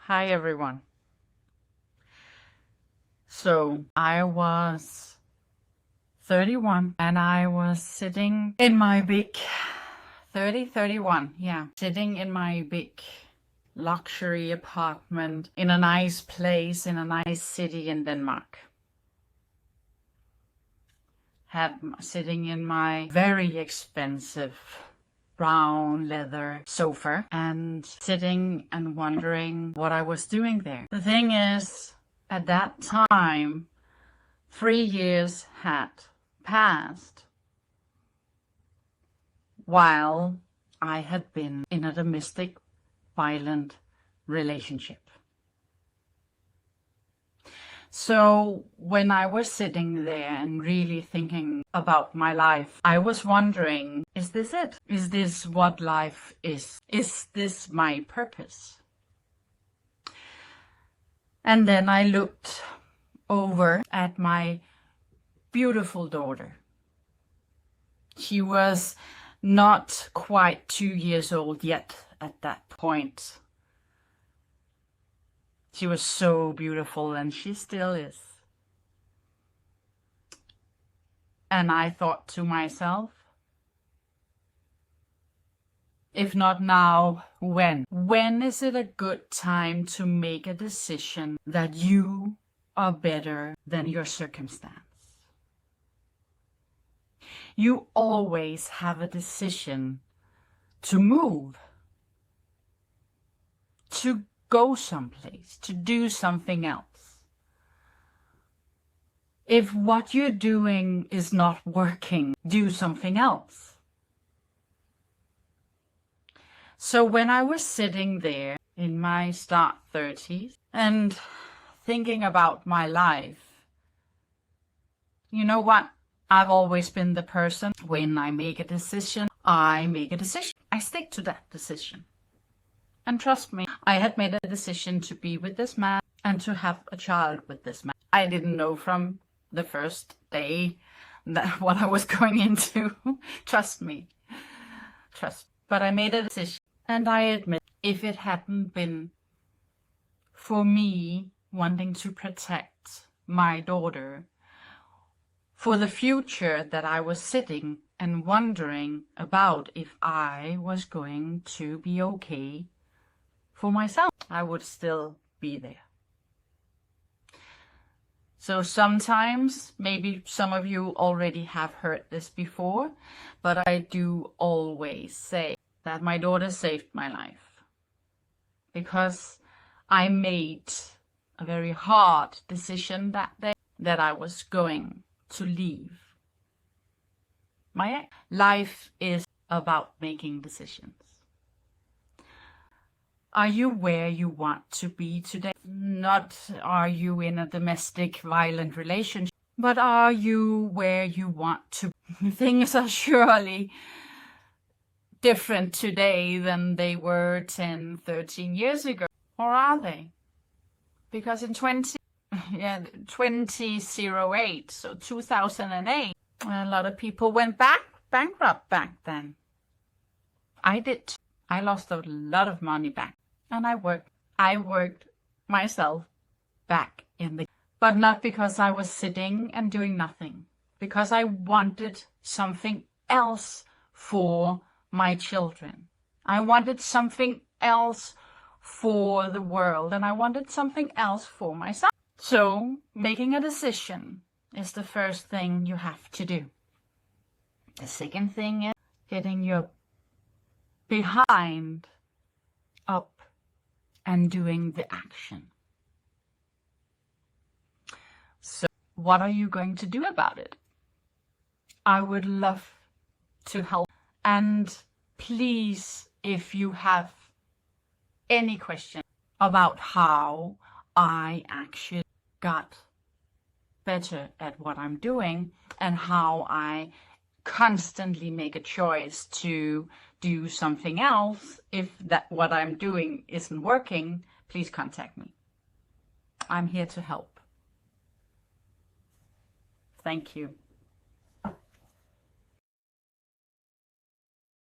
Hi everyone. So I was 31 and I was sitting in my big 31, yeah, sitting in my big luxury apartment in a nice place in a nice city in Denmark. Sitting in my very expensive brown leather sofa and sitting and wondering what I was doing there. The thing is, at that time, 3 years had passed while I had been in a domestic violent relationship. So when I was sitting there and really thinking about my life, I was wondering, is this it? Is this what life is? Is this my purpose? And then I looked over at my beautiful daughter. She was not quite 2 years old yet at that point. She was so beautiful, and she still is. And I thought to myself, if not now, when? When is it a good time to make a decision that you are better than your circumstance? You always have a decision to move, to go someplace, to do something else. If what you're doing is not working, do something else. So when I was sitting there in my start 30s and thinking about my life, you know what? I've always been the person, when I make a decision, I make a decision. I stick to that decision. And trust me, I had made a decision to be with this man and to have a child with this man. I didn't know from the first day that what I was going into. Trust me. Trust. But I made a decision. And I admit, if it hadn't been for me wanting to protect my daughter, for the future that I was sitting and wondering about if I was going to be okay for myself, I would still be there. So sometimes, maybe some of you already have heard this before, but I do always say that my daughter saved my life, because I made a very hard decision that day that I was going to leave my ex. Life is about making decisions. Are you where you want to be today? Not are you in a domestic violent relationship, but are you where you want to be? Things are surely different today than they were 10, 13 years ago. Or are they? Because in 2008, so 2008, a lot of people went bankrupt back then. I did. I lost a lot of money back. And I worked myself back in the... But not because I was sitting and doing nothing. Because I wanted something else for my children. I wanted something else for the world. And I wanted something else for myself. So, making a decision is the first thing you have to do. The second thing is getting your behind up and doing the action. So what are you going to do about it? I would love to help. And please, if you have any question about how I actually got better at what I'm doing and how I constantly make a choice to do something else if that what I'm doing isn't working, please contact me. I'm here to help. Thank you.